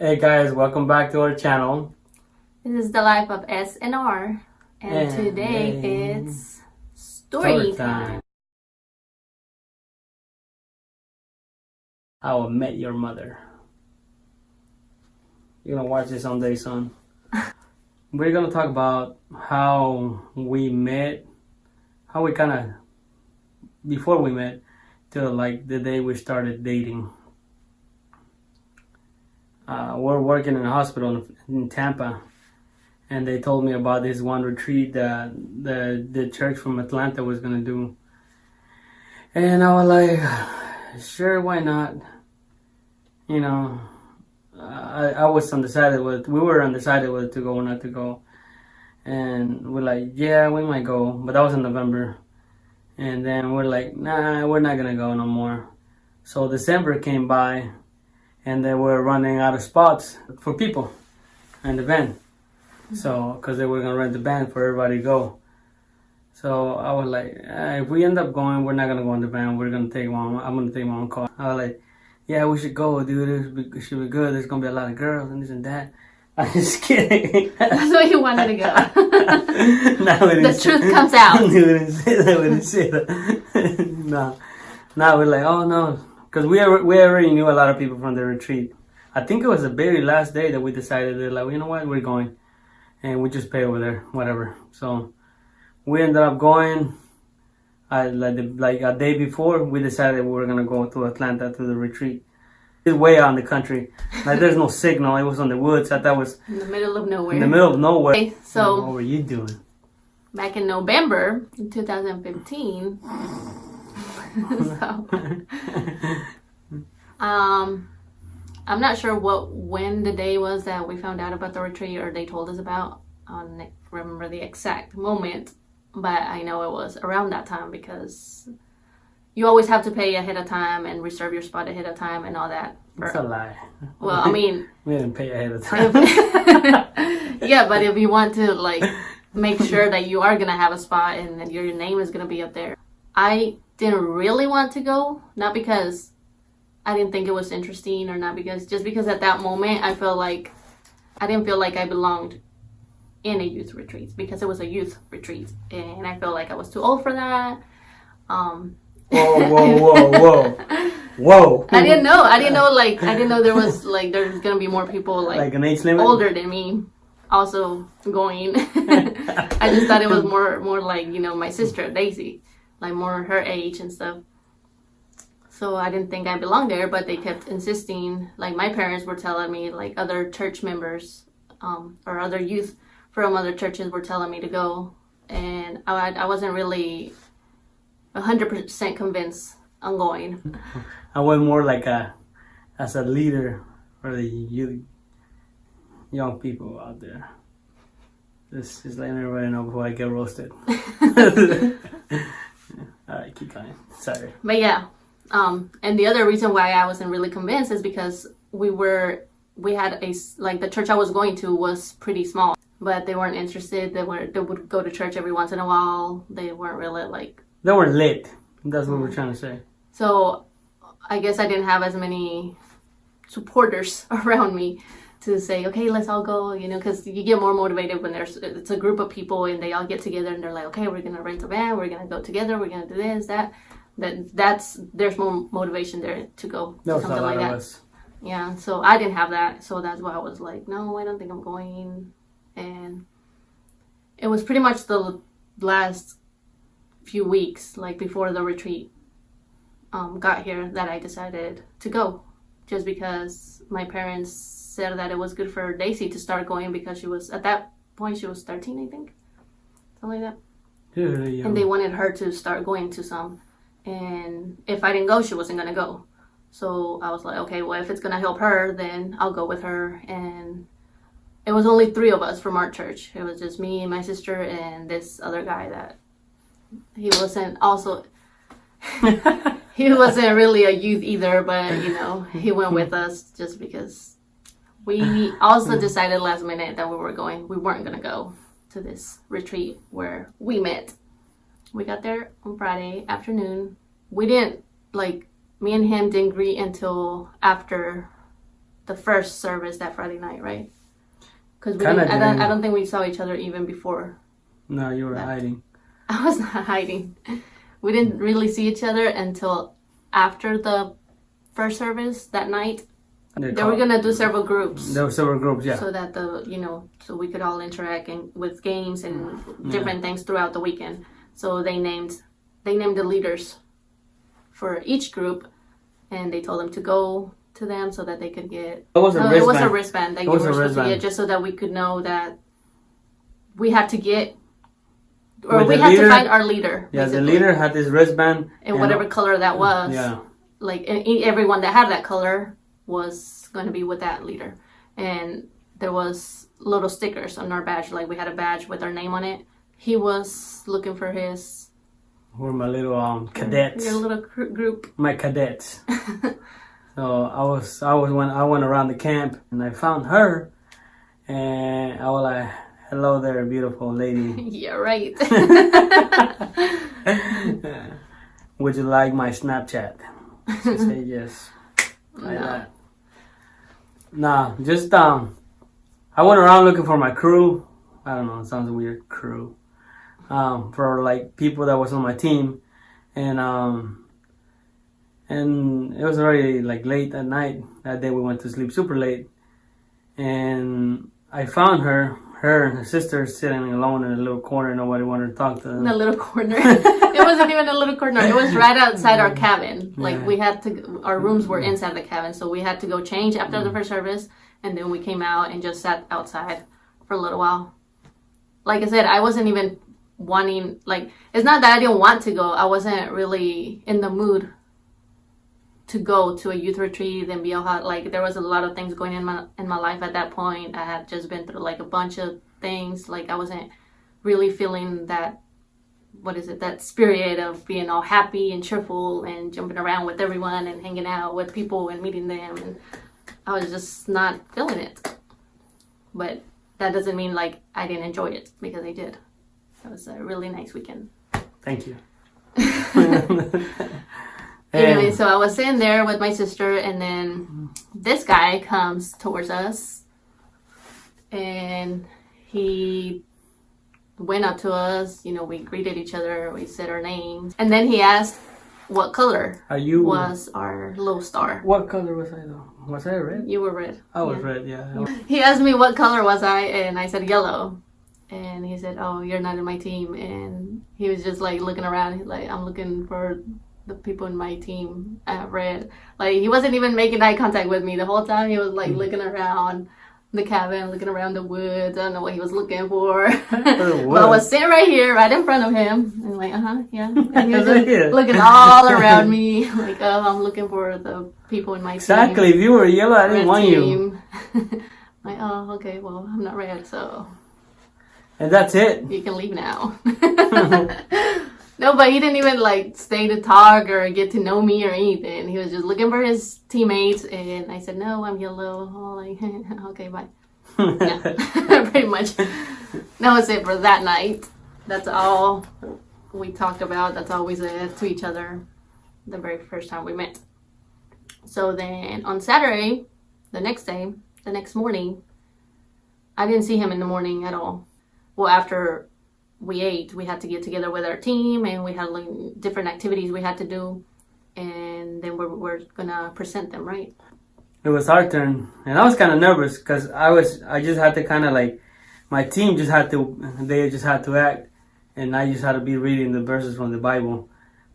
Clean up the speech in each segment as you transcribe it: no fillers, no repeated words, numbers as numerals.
Hey guys, welcome back to our channel. This is the life of S and R, and today it's story time. How I Met Your Mother. You're gonna watch this someday, son. We're gonna talk about how we met, how we kind of, before we met, till like the day we started dating. We're working in a hospital in Tampa, and they told me about this one retreat that the church from Atlanta was gonna do. And I was like, sure, why not? You know, I was undecided we were undecided whether to go or not to go. And we're like, yeah, we might go, but that was in November. And then we're like, nah, we're not gonna go no more. So December came by, and they were running out of spots for people in the van. So, because they were gonna rent the van for everybody to go. So I was like, if we end up going, we're not gonna go in the van. We're gonna take one. I'm gonna take my own car. I was like, yeah, we should go, dude. It should be good. There's gonna be a lot of girls and this and that. I'm just kidding. That's where you wanted to go. The truth comes out. We didn't say that. We didn't say that. No. Now we're like, oh no, because we already knew a lot of people from the retreat. I think it was the very last day that we decided that, like, you know what, we're going, and we just pay over there, whatever. So we ended up going. Like a day before, we decided we were gonna go to Atlanta to the retreat. It's way out in the country. Like, there's no signal. It was on the woods. I thought it was in the middle of nowhere. In the middle of nowhere. Okay, so what were you doing? Back in November in 2015. I'm not sure when the day was that we found out about the retreat or they told us about. I don't remember the exact moment, but I know it was around that time because you always have to pay ahead of time and reserve your spot ahead of time and all that. That's a lie. Well, I mean, we didn't pay ahead of time. Yeah, but if you want to like make sure that you are gonna have a spot and that your name is gonna be up there, I didn't really want to go, not because I didn't think it was interesting or not just because at that moment I didn't feel like I belonged in a youth retreat because it was a youth retreat and I felt like I was too old for that. Whoa. I didn't know there was there's gonna be more people like an age limit older than me also going. I just thought it was more like, my sister Daisy, like more her age and stuff. So I didn't think I belonged there, but they kept insisting. Like, my parents were telling me, like, other church members or other youth from other churches were telling me to go. And I wasn't really 100% convinced on going. I went more like as a leader for the young people out there. Just letting everybody know before I get roasted. Alright, keep going. Sorry. But yeah. And the other reason why I wasn't really convinced is because we had the church I was going to was pretty small, but they weren't interested. They would go to church every once in a while. They weren't really they weren't lit. That's what we're trying to say. So I guess I didn't have as many supporters around me to say, okay, let's all go, because you get more motivated when it's a group of people and they all get together and they're like, okay, we're going to rent a van, we're going to go together, we're going to do this, that. There's more motivation there to go to something like that. Yeah, so I didn't have that, so that's why I was like, no, I don't think I'm going. And it was pretty much the last few weeks, like before the retreat got here, that I decided to go, just because my parents said that it was good for Daisy to start going because at that point she was 13, I think, something like that. Yeah. And they wanted her to start going to some. And if I didn't go, she wasn't going to go. So I was like, okay, well, if it's going to help her, then I'll go with her. And it was only 3 of us from our church. It was just me and my sister and this other guy that he wasn't he wasn't really a youth either, but, he went with us just because we also decided last minute that we weren't going to go to this retreat where we met. We got there on Friday afternoon. We didn't, me and him didn't greet until after the first service that Friday night, right? Because I don't think we saw each other even before. No, you were hiding. I was not hiding. We didn't really see each other until after the first service that night. They were gonna do several groups. There were several groups, yeah. So that so we could all interact with games and different things throughout the weekend. So they named the leaders for each group, and they told them to go to them so that they could get. It was a wristband. It was a wristband that you were supposed to get, just so that we could know that we had to get. Or we had to find our leader. Yeah, basically. the leader had this wristband. And whatever color that was. Yeah. Like, everyone that had that color was going to be with that leader. And there was little stickers on our badge. Like, we had a badge with our name on it. He was looking for his... Who were my little cadets. Your little group. My cadets. So I went around the camp and I found her. And I was like... Hello there, beautiful lady. Yeah, right. Would you like my Snapchat? She said yes. Like that. Nah, just I went around looking for my crew. I don't know, it sounds weird, crew. For like people that was on my team, and it was already like late at night. That day we went to sleep super late, and I found her and her sister sitting alone in a little corner. Nobody wanted to talk to them. In a little corner. It wasn't even a little corner. It was right outside our cabin. Like, we had to, our rooms were inside the cabin, so we had to go change after the first service, and then we came out and just sat outside for a little while. Like I said, I wasn't even wanting, like, it's not that I didn't want to go. I wasn't really in the mood to go to a youth retreat and be all hot. Like, there was a lot of things going in my life at that point. I had just been through like a bunch of things. Like, I wasn't really feeling that, that spirit of being all happy and cheerful and jumping around with everyone and hanging out with people and meeting them. And I was just not feeling it. But that doesn't mean like I didn't enjoy it, because I did. It was a really nice weekend. Thank you. Anyway, so I was sitting there with my sister, and then this guy comes towards us, and he went up to us. You know, we greeted each other, we said our names, and then he asked what color was our little star. What color was I though? Was I red? You were red. I was red, yeah. He asked me what color was I, and I said yellow. And he said, "Oh, you're not in my team." And he was just like looking around. He's like, "I'm looking for the people in my team at red." Like, he wasn't even making eye contact with me the whole time. He was like looking around the cabin, looking around the woods. I don't know what he was looking for. But I was sitting right here, right in front of him, and like, yeah. And he was just looking all around me, like, "Oh, I'm looking for the people in my team." Exactly. If you were yellow, I didn't want you. Like, "Oh, okay. Well, I'm not red, so." And that's it. You can leave now. No, but he didn't even like stay to talk or get to know me or anything. He was just looking for his teammates, and I said, "No, I'm yellow." Oh, like, okay, bye. Yeah, pretty much. That was it for that night. That's all we talked about. That's all we said to each other the very first time we met. So then on Saturday, the next morning, I didn't see him in the morning at all. Well, after we ate, we had to get together with our team, and we had like different activities we had to do, and then we're gonna present them, right? It was our turn, and I was kind of nervous because I just had to kind of like, my team just had to act, and I just had to be reading the verses from the Bible,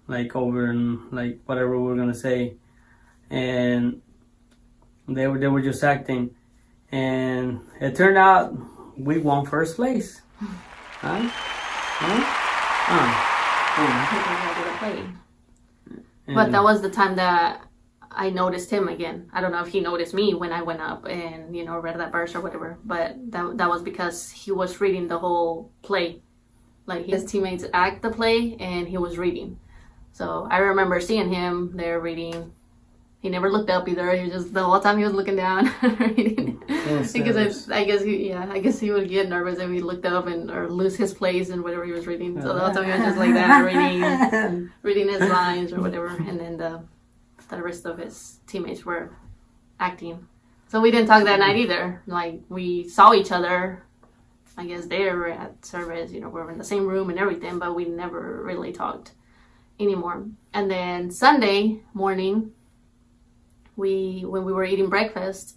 like over and like whatever we were gonna say, and they were just acting, and it turned out we won first place. But that was the time that I noticed him again. I don't know if he noticed me when I went up and, read that verse or whatever, but that was because he was reading the whole play. Like, his teammates act the play and he was reading. So I remember seeing him there reading. He never looked up either. He was just, the whole time he was looking down reading. Because I guess he would get nervous if he looked up or lose his place in whatever he was reading. So the whole time he was just like that, reading his lines or whatever. And then the rest of his teammates were acting. So we didn't talk that night either. Like, we saw each other, I guess, there at service. You know, we were in the same room and everything, but we never really talked anymore. And then Sunday morning, when we were eating breakfast,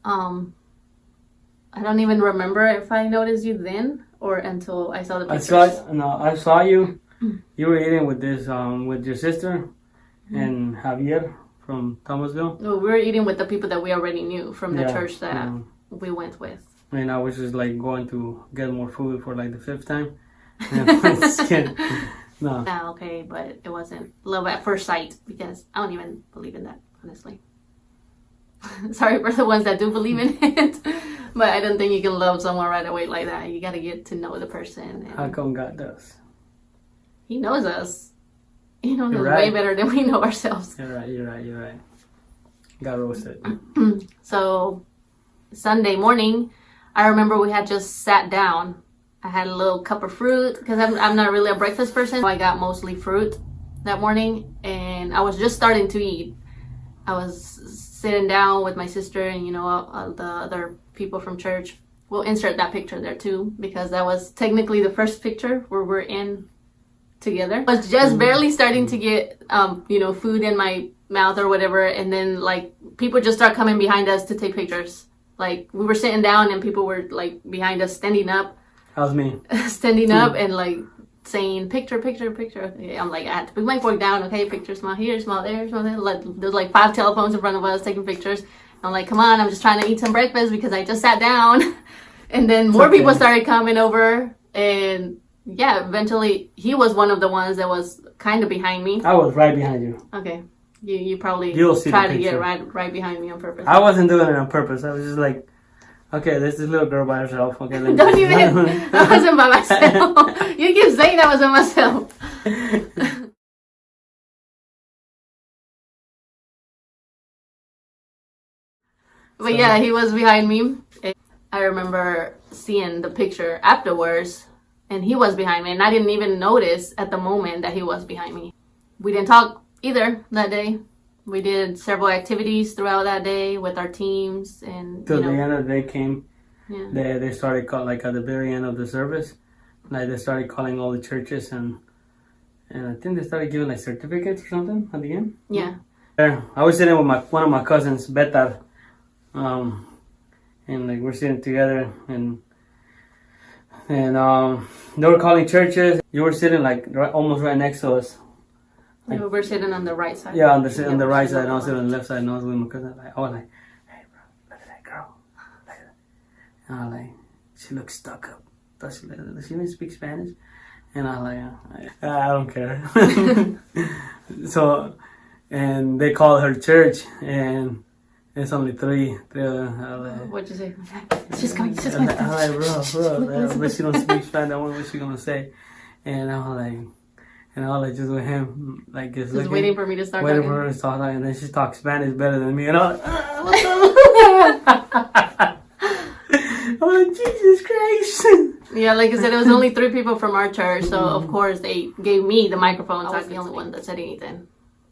I don't even remember if I noticed you then or until I saw the pictures. I saw you. You were eating with with your sister and Javier from Thomasville. No, we were eating with the people that we already knew from the church that we went with. And I was just like going to get more food for like the 5th time. No. Okay, but it wasn't love at first sight because I don't even believe in that, honestly. Sorry for the ones that do believe in it, but I don't think you can love someone right away like that. You got to get to know the person. And how come God does? He knows us. He knows us way better than we know ourselves. You're right. Got roasted. So Sunday morning, I remember we had just sat down. I had a little cup of fruit because I'm not really a breakfast person. So I got mostly fruit that morning, and I was just starting to eat. I was sitting down with my sister and, you know, the other people from church. We'll insert that picture there too, because that was technically the first picture where we're in together. I was just barely starting to get, you know, food in my mouth or whatever. And then like people just start coming behind us to take pictures. Like we were sitting down and people were like behind us standing up. That was me. Standing up and like saying picture. Okay, I'm like, I had to put my fork down. Okay, picture, smile here, smile there, smile there. Like, there's like 5 telephones in front of us taking pictures. I'm like, come on, I'm just trying to eat some breakfast because I just sat down. And then more people started coming over. And yeah, eventually he was one of the ones that was kind of behind me. I was right behind you. Okay. You probably see tried to get right behind me on purpose. I wasn't doing it on purpose. I was just like, okay, there's this little girl by herself. Okay, don't even. I wasn't by myself. You keep saying I was by myself. But yeah, he was behind me. I remember seeing the picture afterwards, and he was behind me, and I didn't even notice at the moment that he was behind me. We didn't talk either that day. We did several activities throughout that day with our teams, and till the end of the day came. Yeah. They started like at the very end of the service, like they started calling all the churches, and I think they started giving like certificates or something at the end. Yeah. I was sitting with one of my cousins, Betar, and like we're sitting together, and they were calling churches. You were sitting like almost right next to us. Like, we're sitting on the right side. Yeah, on the right side, and I was sitting on the left side, and I was with my cousin. I was like, hey bro, look at that girl. Look at that. And I was like, she looks stuck up. Does she even speak Spanish? And I was like, I don't care. So, and they called her church, and it's only three. Like, what'd you say? She's coming. I'm like, bro, but she don't speak Spanish. I wonder what she gonna say. And I was like, just with him, like just waiting for me to start waiting for her to talk, and then she talks Spanish better than me, and I'm like, oh Jesus Christ! Yeah, like I said, it was only 3 people from our church, so of course they gave me the microphone. So I was the only one that said anything.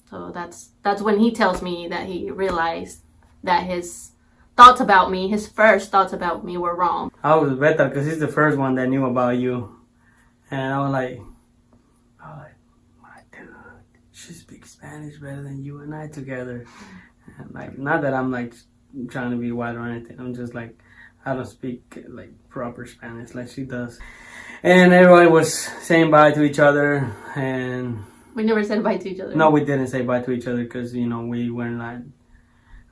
So that's when he tells me that he realized that his thoughts about me, his first thoughts about me, were wrong. I was better because he's the first one that knew about you, and I was like, my dude, she speaks Spanish better than you and I together. And like, not that I'm like trying to be white or anything. I'm just like, I don't speak like proper Spanish like she does. And everybody was saying bye to each other, and we never said bye to each other. No, we didn't say bye to each other because, you know, we weren't like,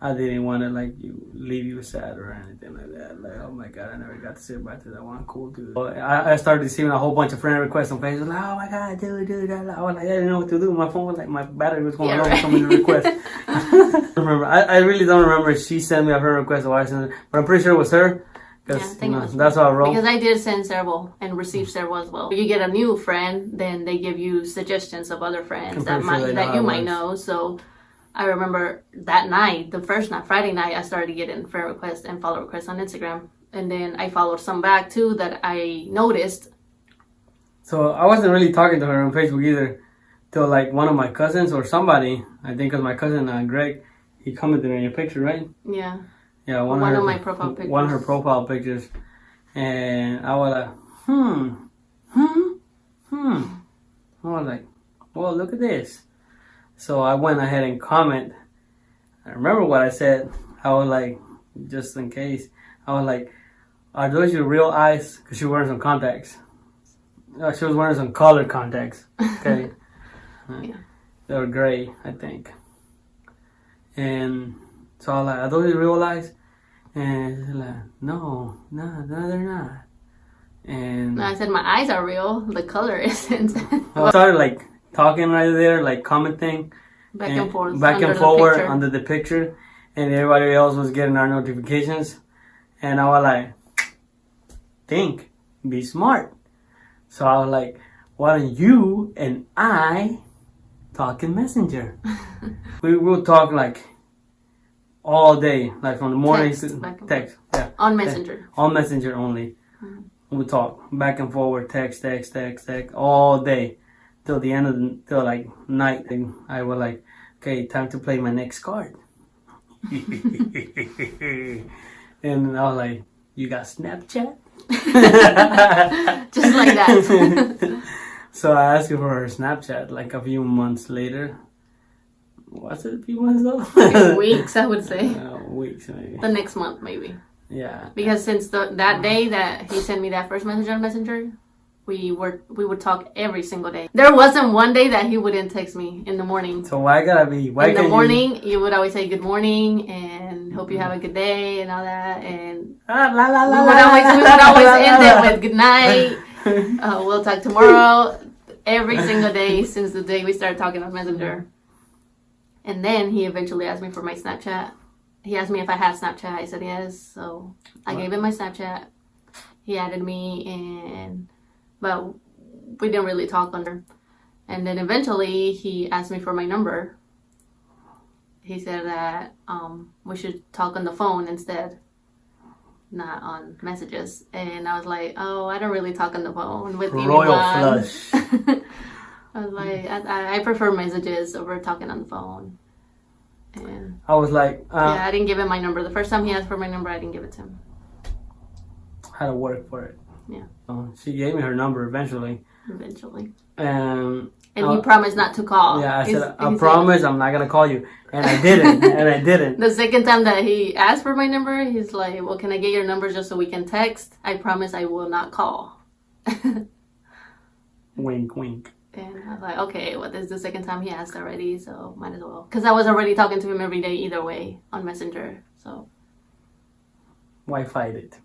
I didn't want to like leave you sad or anything like that. Like, oh my God, I never got to say bye to that one cool dude. I started receiving a whole bunch of friend requests on Facebook. Like, oh my God, dude. I was like, I didn't know what to do. My phone was like, my battery was going low with so many requests. I really don't remember if she sent me a friend request or I sent it, but I'm pretty sure it was her. Because that's how I roll. Because I did send several and receive several as well. If you get a new friend, then they give you suggestions of other friends that you might know. So I remember that night, the first night, Friday night, I started getting friend requests and follow requests on Instagram. And then I followed some back too that I noticed. So I wasn't really talking to her on Facebook either till like one of my cousins or somebody, I think because my cousin Greg, he commented on your picture, right? Yeah. Yeah, One of my profile pictures. One of her profile pictures. And I was like, I was like, well, look at this. So I went ahead and comment. I remember what I said. I was like, just in case, I was like, are those your real eyes? Because she was wearing some contacts. She was wearing some colored contacts. Okay. Yeah. They were gray, I think. And so I was like, are those your real eyes? And she's like, no, they're not. And I said my eyes are real, the color isn't. I started like talking right there, like commenting back and forth, back and forward under the picture, and everybody else was getting our notifications, and I was like, think, be smart. So I was like, why don't you and I talk in Messenger? we will talk like all day, like from the morning to text. Yeah. On Messenger. On Messenger only. Mm-hmm. We talk back and forward, text all day till the end of till like night. And I was like, okay, time to play my next card. And I was like, you got Snapchat? Just like that. So I asked her for her Snapchat like a few months later. Was it a few months though? Weeks, I would say. Weeks maybe. The next month maybe. Yeah. Because since that day that he sent me that first message on Messenger, we would talk every single day. There wasn't one day that he wouldn't text me in the morning. So why gotta be? Why in the morning, you would always say good morning and hope you have a good day and all that. And we would always end it with good night. We'll talk tomorrow. Every single day since the day we started talking on Messenger. And then he eventually asked me for my Snapchat. He asked me if I had Snapchat. I said yes. So I gave him my Snapchat. He added me, but we didn't really talk under. And then eventually he asked me for my number. He said that we should talk on the phone instead, not on messages. And I was like, oh, I don't really talk on the phone with anyone. Royal flush. I was like, I prefer messages over talking on the phone. And I was like, yeah, I didn't give him my number. The first time he asked for my number, I didn't give it to him. Had to work for it. Yeah. She gave me her number eventually. And he promised not to call. Yeah, I said, I promise I'm not going to call you. And I didn't. The second time that he asked for my number, he's like, well, can I get your number just so we can text? I promise I will not call. Wink, wink. And I was like, okay, well, this is the second time he asked already, so might as well. Because I was already talking to him every day either way on Messenger, so. Why fight it?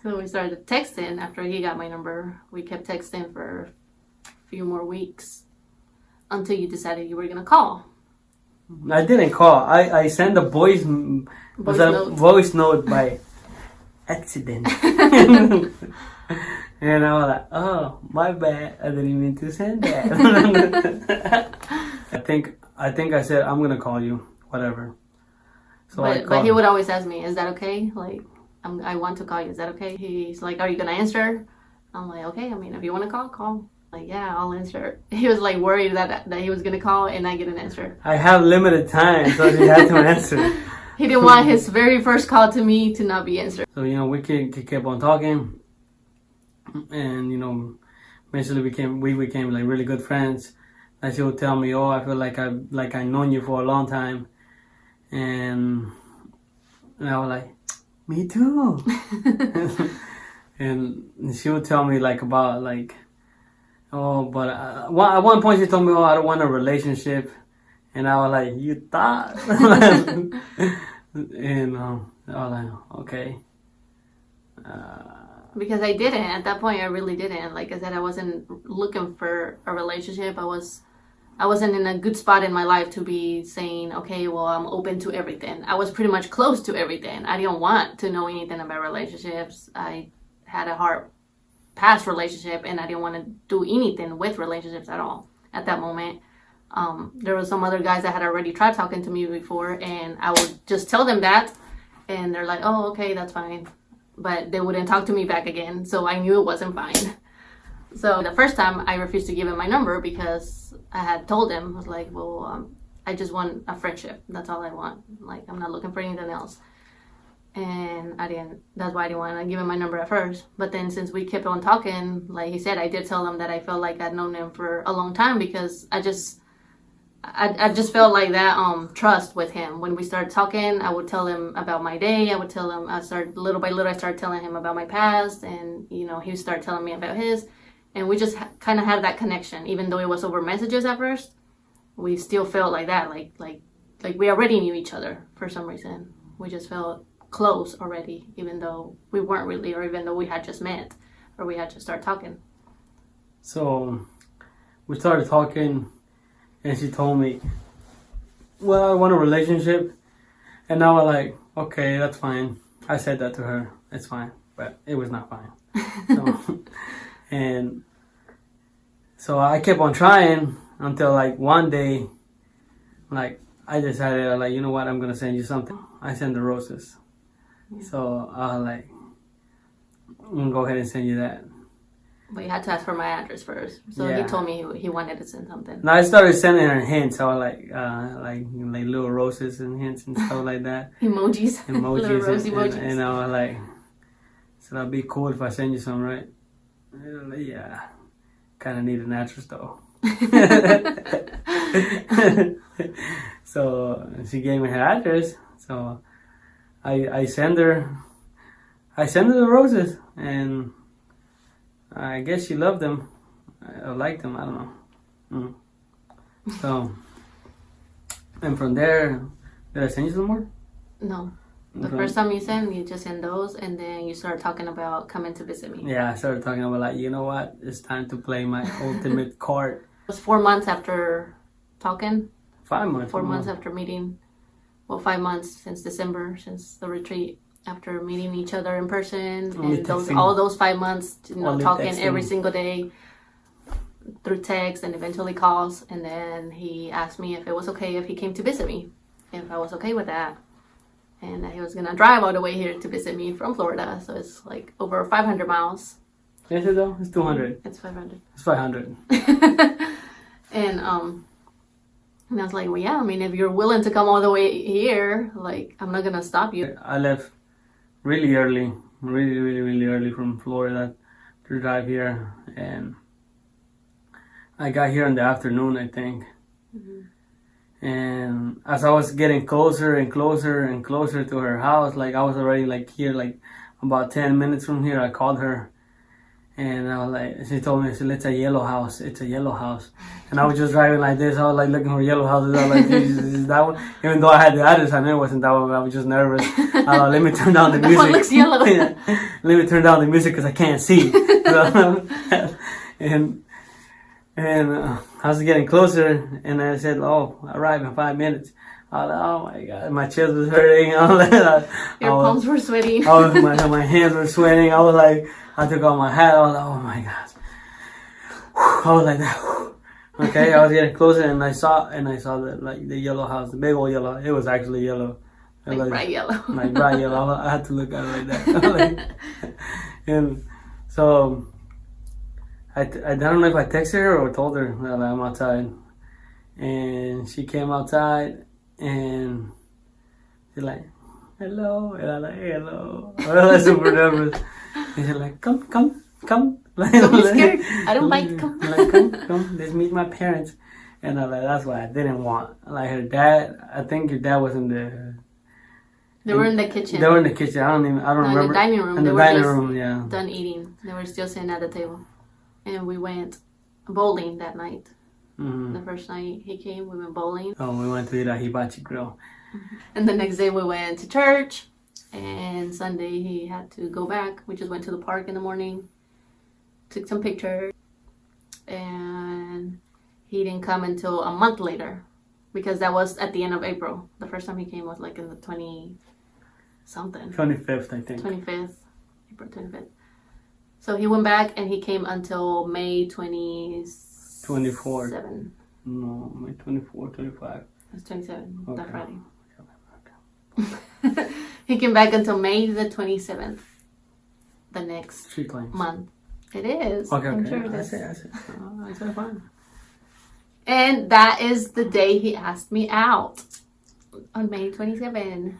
So we started texting after he got my number. We kept texting for a few more weeks until you decided you were going to call. I didn't call. I sent a voice note by accident. And I was like, oh, my bad. I didn't mean to send that. I think I said, I'm going to call you, whatever. So but he would always ask me, is that okay? Like, I want to call you. Is that okay? He's like, are you going to answer? I'm like, okay. I mean, if you want to call. Like, yeah, I'll answer. He was like worried that he was going to call and I get an answer. I have limited time, so he had to answer. He didn't want his very first call to me to not be answered. So, we kept on talking. And eventually we became like really good friends. And she would tell me, "Oh, I feel like I've known you for a long time," and I was like, "Me too." And she would tell me about oh, but at one point she told me, "Oh, I don't want a relationship," and I was like, "You thought?" And I was like, "Okay." Because I didn't. At that point, I really didn't. Like I said, I wasn't looking for a relationship. I wasn't in a good spot in my life to be saying, okay, well, I'm open to everything. I was pretty much close to everything. I didn't want to know anything about relationships. I had a hard past relationship, and I didn't want to do anything with relationships at all at that moment. There were some other guys that had already tried talking to me before, and I would just tell them that, and they're like, oh, okay, that's fine. But they wouldn't talk to me back again, so I knew it wasn't fine. So the first time I refused to give him my number because I had told him, I was like, well, I just want a friendship. That's all I want. Like, I'm not looking for anything else. And that's why I didn't want to give him my number at first. But then since we kept on talking, like he said, I did tell him that I felt like I'd known him for a long time, because I just felt like that trust with him. When we started talking, I would tell him about my day. I would tell him, little by little, I started telling him about my past, and, he would start telling me about his. And we just kind of had that connection, even though it was over messages at first. We still felt like that, like we already knew each other for some reason. We just felt close already, even though we weren't really, or even though we had just met, or we had just started talking. So we started talking, and she told me, well, I want a relationship. And now I'm like, okay, that's fine. I said that to her. It's fine. But it was not fine. So, and so I kept on trying until like one day, like I decided, like, you know what, I'm going to send you something. I sent the roses. Yeah. So I was like, I'm going to go ahead and send you that. But you had to ask for my address first. So yeah. He told me he wanted to send something. Now I started sending her hints. I was like little roses and hints and stuff like that. Emojis. Little rose emojis. And I was like, so that'd be cool if I send you some, right? Like, yeah. Kind of need an address though. So she gave me her address. So I send her the roses, and I guess she loved them. I liked them. I don't know. So, and from there, did I send you some more? No. The first time you just send those, and then you started talking about coming to visit me. Yeah, I started talking about, like, you know what? It's time to play my ultimate card. It was 4 months after talking. 5 months. 4 months after meeting. Well, 5 months since December, since the retreat. After meeting each other in person, and all those 5 months, talking every single day through text and eventually calls. And then he asked me if it was okay if he came to visit me, if I was okay with that, and that he was gonna drive all the way here to visit me from Florida. So it's like over 500 miles. Is it though? It's 200. It's 500. It's 500. And I was like, well, yeah. I mean, if you're willing to come all the way here, like, I'm not gonna stop you. I left really early, really early from Florida to drive here, and I got here in the afternoon, I think. Mm-hmm. And as I was getting closer and closer and closer to her house, like I was already like here, like about 10 minutes from here, I called her, and I was like, she told me, she said, it's a yellow house, it's a yellow house. And I was just driving like this, I was like looking for yellow houses, I was like, is that one? Even though I had the address, I knew it wasn't that one, I was just nervous. Let me turn down the music. That one looks yellow. Yeah. Let me turn down the music because I can't see. and I was getting closer, and I said, oh, I'll arrive in 5 minutes. I was like, oh my God, my chest was hurting. Your palms were sweating. My hands were sweating. I was like, I took off my hat. I was like, oh my gosh. I was like that. Okay, I was getting closer, and I saw the yellow house, the big old yellow. It was actually yellow. Like bright yellow. Like bright yellow. I had to look at it like that. And so I don't know if I texted her or told her that I'm outside. And she came outside, and she's like, hello. And I'm like, hello. I was super nervous. And she's like, come. Like, don't be scared. I don't bite. Come. Like, come. Let's meet my parents. And I'm like, that's what I didn't want. Like, her dad, I think your dad was in the... They were in the kitchen. They were in the kitchen. I don't remember. In the dining room. In the dining room, yeah. Done eating. They were still sitting at the table. And we went bowling that night. Mm-hmm. The first night he came, we went bowling. Oh, we went to eat a hibachi grill. Mm-hmm. And the next day we went to church. And Sunday he had to go back. We just went to the park in the morning. Took some pictures. And he didn't come until a month later. Because that was at the end of April. The first time he came was like in the 20-something. 25th, I think. 25th. April 25th. So he went back and he came until May 24. 7. No, May 24, 25. It's 27, okay. That Friday. Okay. He came back until May the 27th. The next month. It is. Okay, I'm okay. sure it is. I said fine. And that is the day he asked me out. On May 27,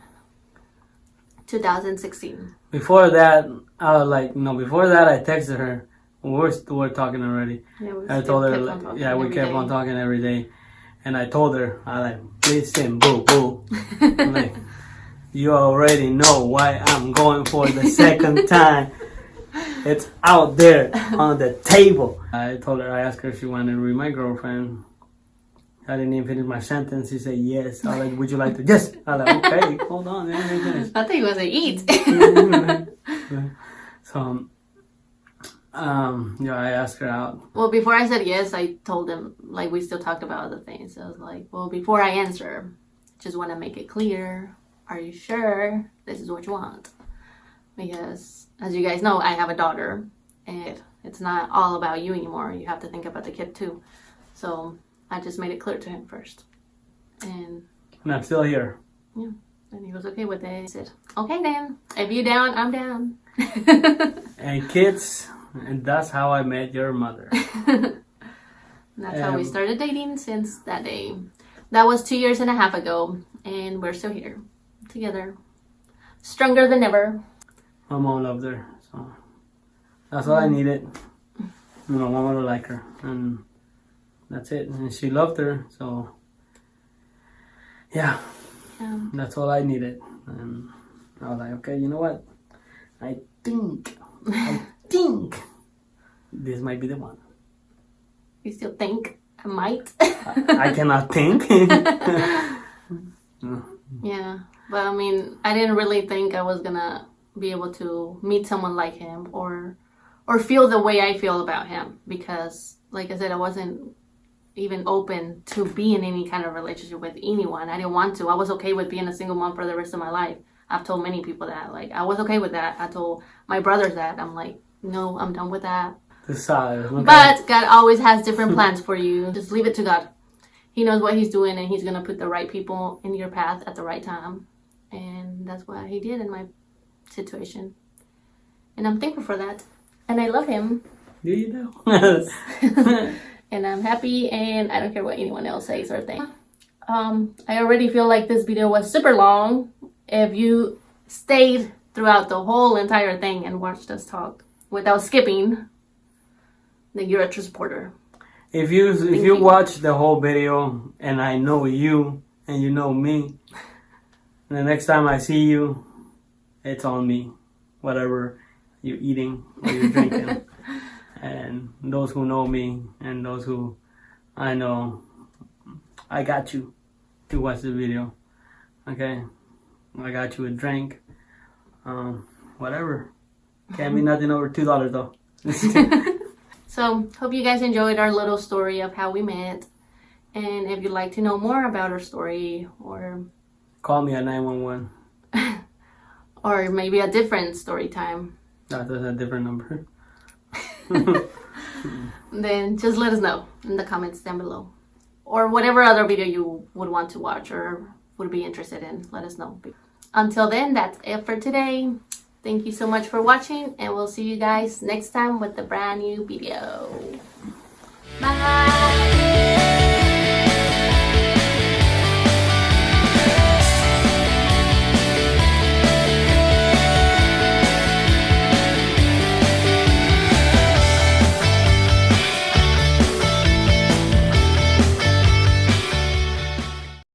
2016. Before that, I was like, no, before that, I texted her. We're talking already. Yeah, I told her, we kept on talking every day. And I told her, I like, listen, boo, boo. I'm like, you already know why I'm going for the second time. It's out there on the table. I told her, I asked her if she wanted to be my girlfriend. I didn't even finish my sentence. She said yes. I was like, would you like to? Yes. I was like, okay, hold on. Let me finish. I think it was a eat. So, I asked her out. Well, before I said yes, I told him, like, we still talked about other things. I was like, well, before I answer, just want to make it clear. Are you sure this is what you want? Because, as you guys know, I have a daughter. And it's not all about you anymore. You have to think about the kid, too. So I just made it clear to him first. And I'm still here. Yeah. And he was okay with it. He said, okay then. If you're down, I'm down. And kids, and that's how I met your mother. That's how we started dating since that day. That was 2.5 years ago. And we're still here. Together. Stronger than ever. My mom loved her. So that's all I needed. My mom would like her. And that's it. And she loved her. So yeah. That's all I needed. And I was like, okay, you know what? I think this might be the one. You still think I might? I cannot think. Yeah. But I mean, I didn't really think I was gonna be able to meet someone like him or feel the way I feel about him. Because, like I said, I wasn't even open to be in any kind of relationship with anyone. I didn't want to. I was okay with being a single mom for the rest of my life. I've told many people that. Like, I was okay with that. I told my brothers that. I'm like, no, I'm done with that. Okay. But God always has different plans for you. Just leave it to God. He knows what he's doing, and he's going to put the right people in your path at the right time. And that's what he did in my situation. And I'm thankful for that. And I love him. Do you know? And I'm happy, and I don't care what anyone else says or thinks. I already feel like this video was super long. If you stayed throughout the whole entire thing and watched us talk without skipping, then you're a true supporter. If you watch the whole video and I know you and you know me, the next time I see you, it's on me. Whatever you're eating or you're drinking. And those who know me and those who I know, I got you to watch the video. Okay? I got you a drink. Whatever. Can't be nothing over $2 though. So, hope you guys enjoyed our little story of how we met. And if you'd like to know more about our story or... Call me at 911. Or maybe a different story time. That's a different number. Then just let us know in the comments down below. Or whatever other video you would want to watch or would be interested in. Let us know. Until then, that's it for today. Thank you so much for watching, and we'll see you guys next time with a brand new video. Bye!